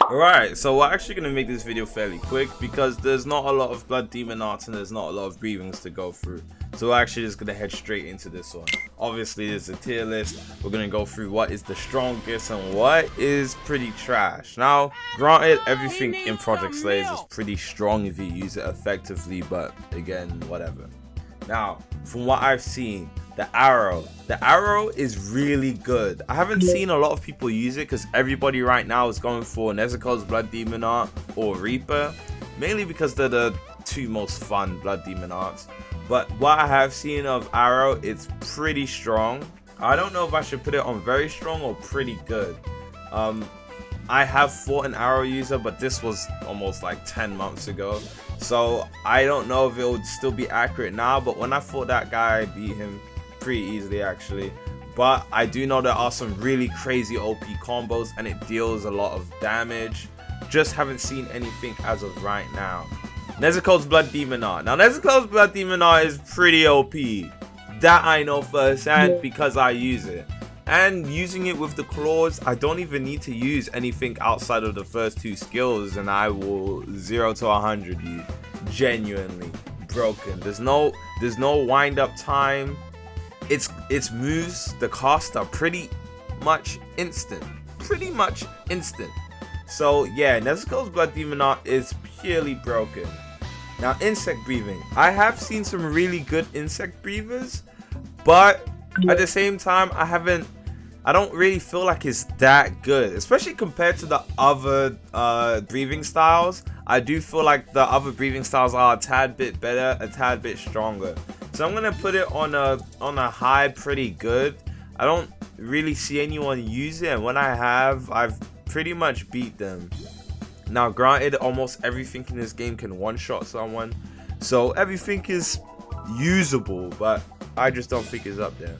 Alright, so we're actually going to make this video fairly quick because there's not a lot of blood demon arts and there's not a lot of breathings to go through. So we're actually just going to head straight into this one. Obviously there's a tier list. We're going to go through what is the strongest and what is pretty trash. Now, granted, everything in Project Slayers is pretty strong if you use it effectively, but again, whatever. Now, from what I've seen, the arrow is really good. I haven't seen a lot of people use it because everybody right now is going for Nezuko's Blood Demon Art or Reaper, mainly because they're the two most fun Blood Demon Arts. But what I have seen of arrow, it's pretty strong. I don't know if I should put it on very strong or pretty good. I have fought an arrow user, but this was almost like 10 months ago. So I don't know if it would still be accurate now, but when I fought that guy, I beat him pretty easily actually. But I do know there are some really crazy OP combos and it deals a lot of damage. Just haven't seen anything as of right now. Nezuko's Blood Demon Art. Now Nezuko's Blood Demon Art is pretty OP. That I know firsthand because I use it. And using it with the claws, I don't even need to use anything outside of the first two skills and I will 0 to 100 you. Genuinely broken. There's no wind up time. Its moves, the cost are pretty much instant. So yeah, Nezuko's Blood Demon Art is purely broken. Now insect breathing. I have seen some really good insect breathers, but at the same time I don't really feel like it's that good, especially compared to the other breathing styles. I do feel like the other breathing styles are a tad bit better, a tad bit stronger. So I'm gonna put it on a high, pretty good. I don't really see anyone use it, and when I have, I've pretty much beat them. Now granted, almost everything in this game can one-shot someone, so everything is usable, but I just don't think it's up there.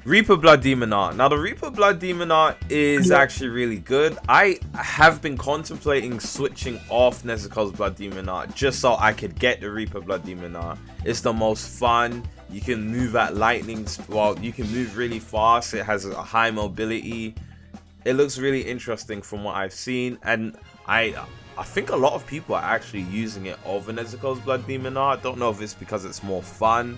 Reaper Blood Demon Art. Now the Reaper Blood Demon Art is actually really good. I have been contemplating switching off Nezuko's Blood Demon Art just so I could get the Reaper Blood Demon Art. It's the most fun. You can move at lightning, well, you can move really fast. It has a high mobility. It looks really interesting from what I've seen, and I think a lot of people are actually using it over Nezuko's Blood Demon Art. Don't know if it's because it's more fun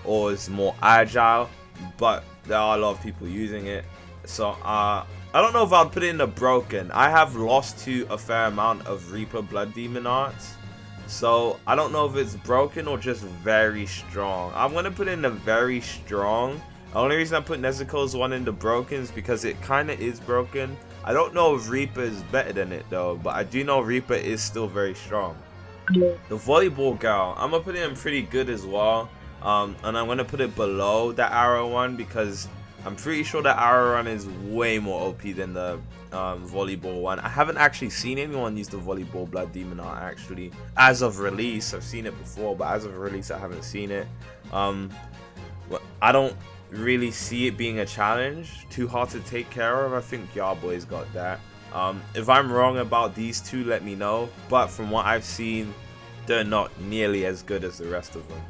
or it's more agile, but there are a lot of people using it. So I don't know if I'll put it in the broken. I have lost to a fair amount of Reaper Blood Demon Arts, so I don't know if it's broken or just very strong. I'm gonna put it in the very strong. The only reason I put Nezuko's one in the broken is because it kind of is broken. I don't know if Reaper is better than it though, but I do know Reaper is still very strong. The volleyball girl, I'm gonna put it in pretty good as well. And I'm going to put it below the arrow one because I'm pretty sure the arrow one is way more OP than the volleyball one. I haven't actually seen anyone use the volleyball Blood Demon Art actually. As of release, I've seen it before, but as of release I haven't seen it. I don't really see it being a challenge. Too hard to take care of. I think y'all boys got that. If I'm wrong about these two, let me know. But from what I've seen, they're not nearly as good as the rest of them.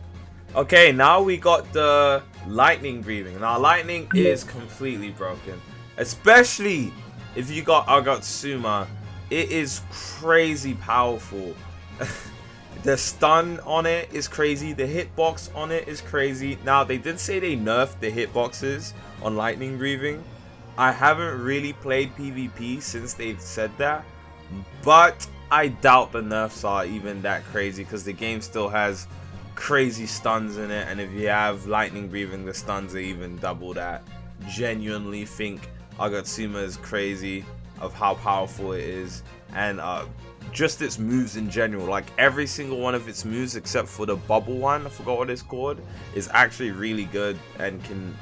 Okay, now we got the lightning breathing. Now lightning is completely broken, especially if you got Agatsuma. It is crazy powerful. The stun on it is crazy. The hitbox on it is crazy. Now they did say they nerfed the hitboxes on lightning breathing. I haven't really played PvP since they've said that, but I doubt the nerfs are even that crazy because the game still has crazy stuns in it, and if you have lightning breathing, the stuns are even double that. Genuinely think Agatsuma is crazy of how powerful it is, and just its moves in general, like every single one of its moves except for the bubble one, I forgot what it's called, is actually really good and can,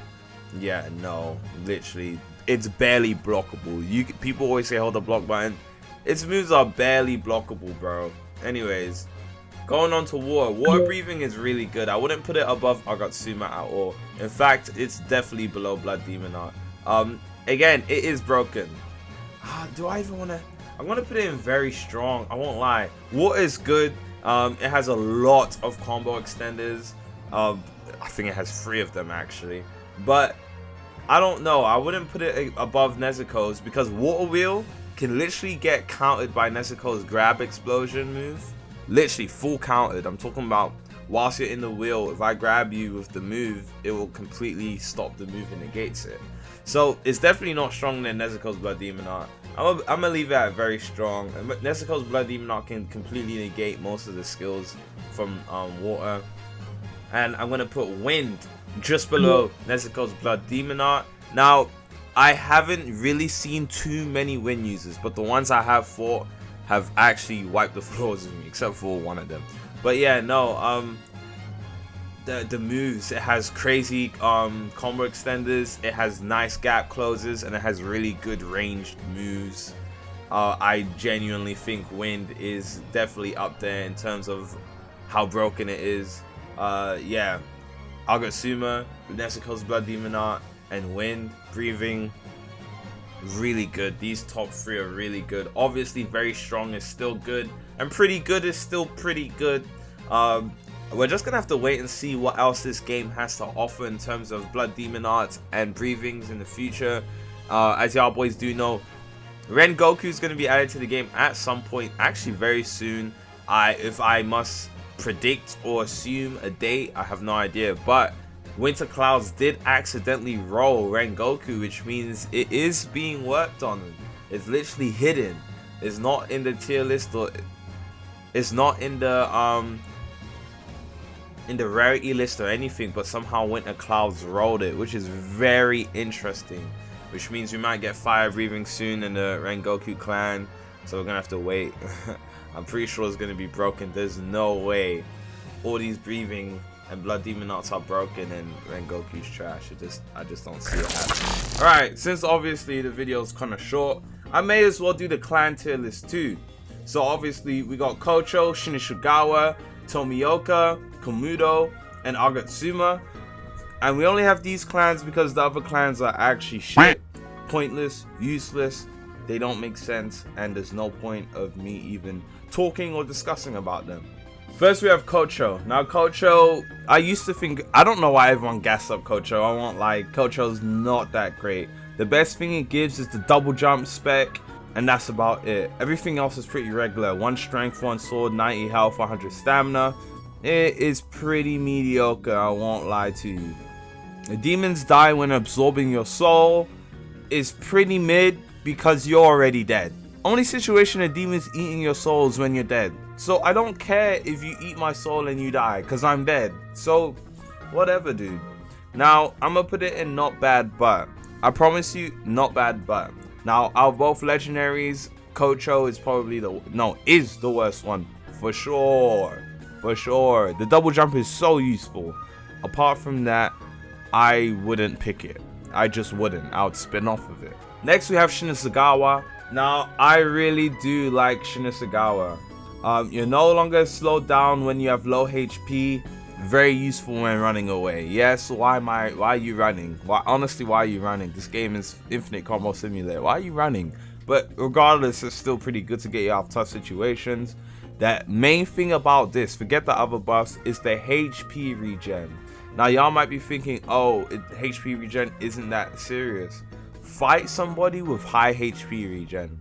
yeah, no, literally it's barely blockable. People always say hold the block button. Its moves are barely blockable, bro. Anyways, going on to water breathing is really good. I wouldn't put it above Agatsuma at all. In fact, it's definitely below Blood Demon Art. Again, it is broken. Do I even want to? I'm going to put it in very strong. I won't lie. Water is good. It has a lot of combo extenders. I think it has 3 of them actually. But I don't know. I wouldn't put it above Nezuko's because Water Wheel can literally get countered by Nezuko's grab explosion move. Literally full countered. I'm talking about whilst you're in the wheel, if I grab you with the move, it will completely stop the move and negates it. So it's definitely not stronger than Nezuko's Blood Demon Art. I'm gonna leave it at very strong. Nezuko's Blood Demon Art can completely negate most of the skills from water. And I'm gonna put Wind just below Nezuko's Blood Demon Art. Now, I haven't really seen too many Wind users, but the ones I have fought have actually wiped the floors with me, except for one of them. But yeah, no, the moves, it has crazy combo extenders, it has nice gap closes, and it has really good ranged moves. I genuinely think Wind is definitely up there in terms of how broken it is. Yeah, Agatsuma, Nezuko's Blood Demon Art, and Wind, Breathing, really good. These top three are really good. Obviously, very strong is still good, and pretty good is still pretty good. We're just gonna have to wait and see what else this game has to offer in terms of Blood Demon Arts and Breathings in the future. As y'all boys do know, Rengoku is gonna be added to the game at some point, actually very soon. If I must predict or assume a date, I have no idea, but Winter Clouds did accidentally roll Rengoku, which means it is being worked on. It's literally hidden. It's not in the tier list, or it's not in the rarity list or anything, but somehow Winter Clouds rolled it, which is very interesting, which means we might get Fire Breathing soon in the Rengoku clan, so we're gonna have to wait. I'm pretty sure it's gonna be broken. There's no way all these Breathing and Blood Demon Arts are broken and Rengoku's trash. I just don't see it happening. Alright, since obviously the video is kind of short, I may as well do the clan tier list too. So obviously we got Kocho, Shin Sagawa, Tomioka, Kamado, and Agatsuma. And we only have these clans because the other clans are actually shit, pointless, useless, they don't make sense, and there's no point of me even talking or discussing about them. First we have Kocho. Now Kocho, I used to think, I don't know why everyone gassed up Kocho, I won't lie, Kocho's not that great. The best thing it gives is the double jump spec, and that's about it. Everything else is pretty regular. 1 strength, 1 sword, 90 health, 100 stamina. It is pretty mediocre, I won't lie to you. The demons die when absorbing your soul is pretty mid because you're already dead. Only situation a demon's eating your soul is when you're dead. So I don't care if you eat my soul and you die, because I'm dead. So whatever, dude. Now I'm gonna put it in not bad but. I promise you, not bad but. Now out of both legendaries, Kocho is probably is the worst one. For sure. For sure. The double jump is so useful. Apart from that, I wouldn't pick it. I just wouldn't. I would spin off of it. Next we have Shin Sagawa. Now I really do like Shin Sagawa. You're no longer slowed down when you have low HP. Very useful when running away. Yes, why are you running? Honestly, why are you running? This game is Infinite Combo Simulator. Why are you running? But regardless, it's still pretty good to get you out of tough situations. That main thing about this, forget the other buffs, is the HP regen. Now y'all might be thinking, oh, HP regen isn't that serious. Fight somebody with high HP regen.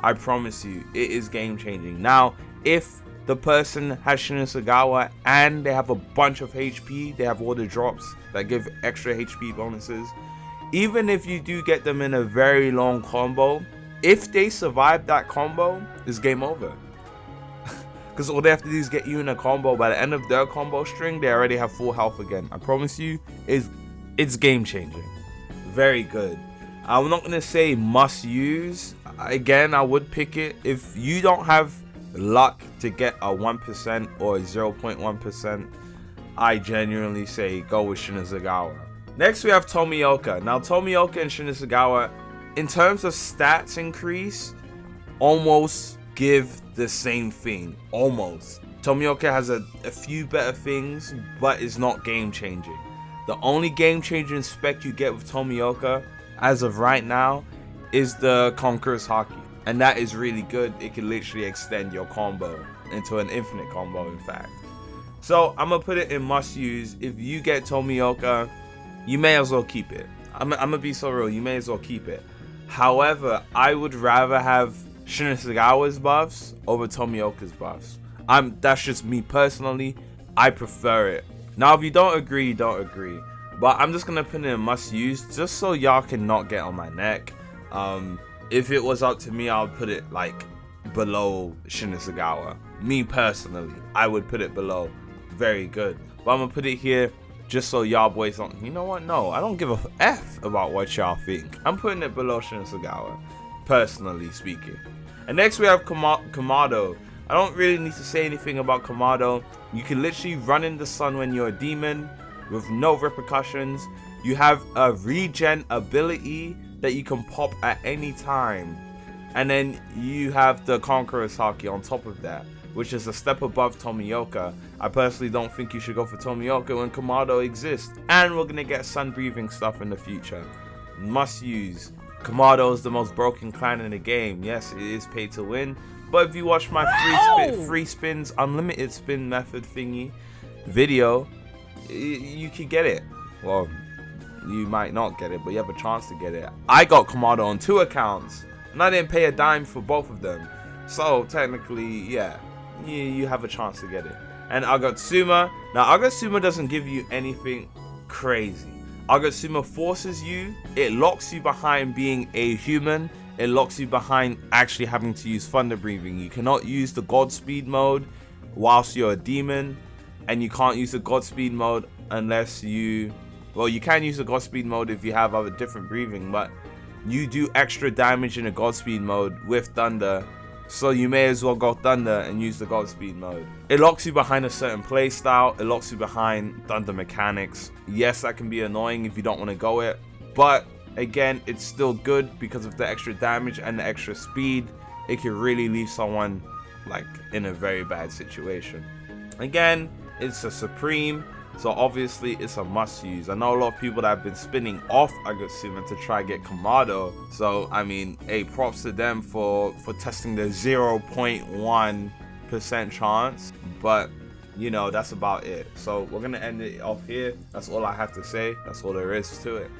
I promise you, it is game changing. Now, if the person has Shin Sagawa and they have a bunch of HP, they have all the drops that give extra HP bonuses, even if you do get them in a very long combo, if they survive that combo, it's game over. Because all they have to do is get you in a combo. By the end of their combo string, they already have full health again. I promise you, it's game changing. Very good. I'm not going to say must use. Again, I would pick it. If you don't have luck to get a 1% or 0.1%, I genuinely say go with Shin Sagawa. Next we have Tomioka. Now Tomioka and Shin Sagawa, in terms of stats increase, almost give the same thing. Almost. Tomioka has a few better things, but it's not game changing. The only game changing spec you get with Tomioka as of right now is the Conqueror's Haki, and that is really good. It can literally extend your combo into an infinite combo, in fact. So I'm gonna put it in must use. If you get Tomioka, you may as well keep it. I'm gonna be so real, you may as well keep it. However, I would rather have Shin Sagawa's buffs over Tomioka's buffs. That's just me personally. I prefer it. Now, if you don't agree, you don't agree. But I'm just gonna put it in must use just so y'all can not get on my neck. If it was up to me, I would put it like below Shin Sagawa. Me personally, I would put it below. Very good. But I'm gonna put it here just so y'all boys don't. You know what? No, I don't give a F about what y'all think. I'm putting it below Shin Sagawa, personally speaking. And next we have Kamado. I don't really need to say anything about Kamado. You can literally run in the sun when you're a demon with no repercussions. You have a regen ability that you can pop at any time. And then you have the Conqueror's Haki on top of that, which is a step above Tomioka. I personally don't think you should go for Tomioka when Kamado exists. And we're going to get sun breathing stuff in the future. Must use. Kamado is the most broken clan in the game. Yes, it is pay to win. But if you watch my free spins, unlimited spin method thingy video, you could get it. Well, you might not get it, but you have a chance to get it. I got Kamado on 2 accounts, and I didn't pay a dime for both of them. So technically, yeah, you have a chance to get it. And Agatsuma. Now, Agatsuma doesn't give you anything crazy. Agatsuma forces you. It locks you behind being a human. It locks you behind actually having to use thunder breathing. You cannot use the Godspeed mode whilst you're a demon, and you can't use the Godspeed mode unless you, well, you can use the Godspeed mode if you have other different breathing, but you do extra damage in the Godspeed mode with thunder, so you may as well go thunder and use the Godspeed mode. It locks you behind a certain play style. It locks you behind thunder mechanics. Yes, that can be annoying if you don't want to go it, but again, it's still good because of the extra damage and the extra speed. It can really leave someone like in a very bad situation. Again, it's a supreme, so obviously it's a must use. I know a lot of people that have been spinning off Agatsuma to try get Kamado, so I mean, hey, props to them for testing the 0.1% chance, but you know, that's about it. So we're gonna end it off here. That's all I have to say. That's all there is to it.